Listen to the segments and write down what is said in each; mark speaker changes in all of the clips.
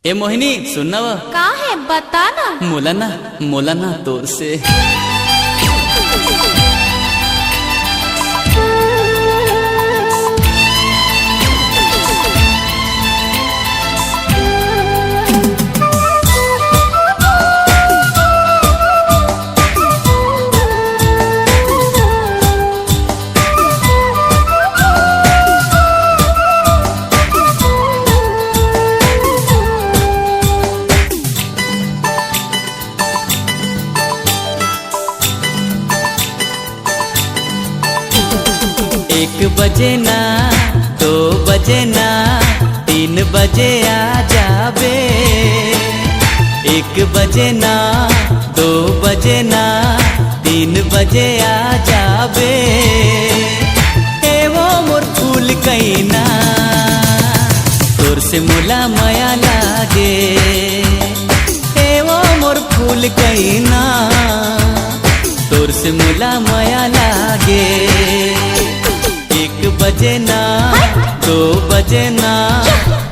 Speaker 1: ए मोहिनी सुनना वा
Speaker 2: का है बता ना।
Speaker 1: मोलाना तोर से एक बजे ना 2 बजे ना 3 बजे आ जाबे। 1 बजे ना 2 बजे ना 3 बजे आ जाबे। ए वो मोर फूल कईना तोर से मोला माया लागे। ए वो मोर फूल कईना तोर से मोला माया लागे। 1 बजे ना 2 बजे ना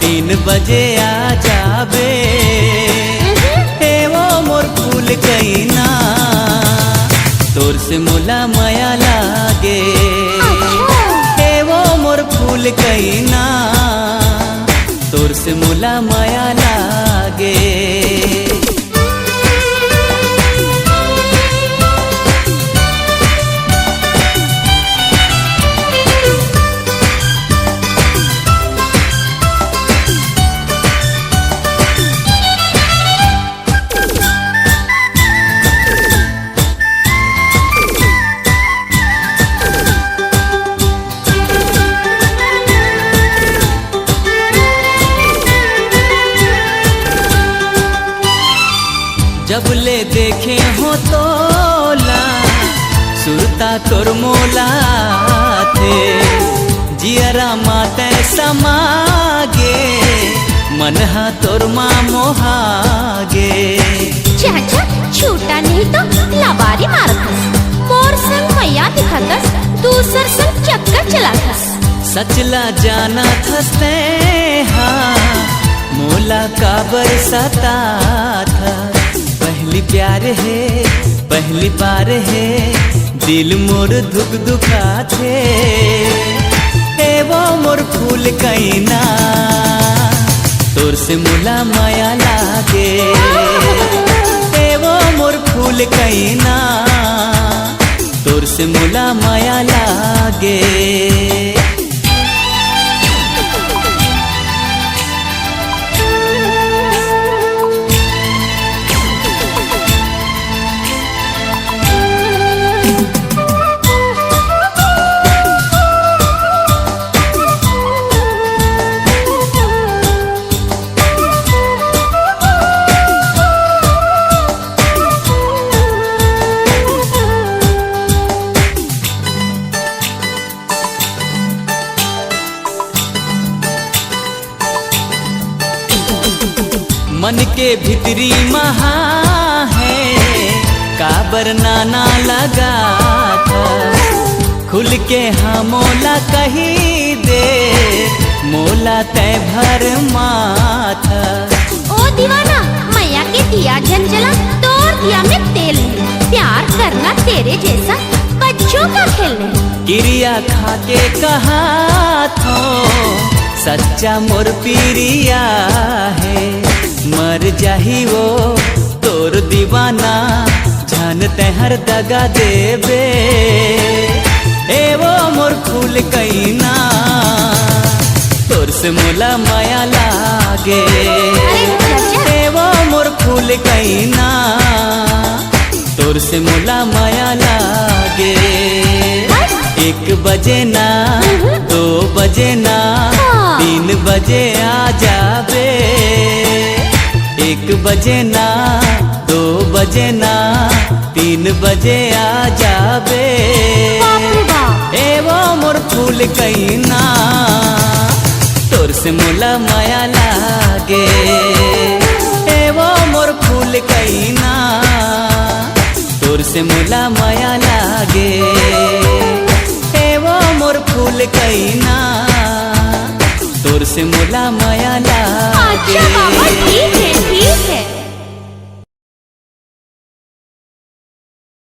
Speaker 1: 3 बजे आ जाबे। हे वो मोर फूल कईना तोर से मोला माया लागे। हे वो मोर फूल कईना तोर से मोला माया लागे। जब ले देखे हो तोला सुरता तोर मोला थे। जियरा माते समागे मनहा तोर माँ मोहागे।
Speaker 2: चाचा छूटा नहीं तो लबारी मारतस। मोर संग मैया दिखातस दूसर संग चक्कर चलातस।
Speaker 3: सचला जाना थसते हाँ मोला काबर सता था। पहली प्यार है पहली बार है दिल मोर दुख दुखा थे। हे वो मोर फूल कईना तोर से मोला माया लागे। हे वो मोर फूल कईना तोर से मोला माया लागे। मन के भीतरी महा है काबर नाना लगा था। खुल के हाँ मोला कही दे मोला तय भर माथा।
Speaker 2: ओ दीवाना मैया के दिया झंझला तोर दिया में तेल है। प्यार करना तेरे जैसा बच्चों का खेल है।
Speaker 3: क्रिया खा के कहा थो सच्चा मोर पीरिया है। मर जाही वो तोर दीवाना जानते हर दगा देबे। ए वो मोर फूल कईना तोर से मोला माया लागे। ए वो मोर फूल कईना तोर से मोला माया लागे। 1 बजे ना 2 बजे ना 3 बजे आ जाबे। 1 बजे ना 2 बजे ना 3 बजे आ जाबे। ए वो मोर फूल कईना तोर से मोला माया लागे। ए वो मोर फूल कईना तोर से मोला माया लागे। ए वो मोर फूल कईना तोर से मोला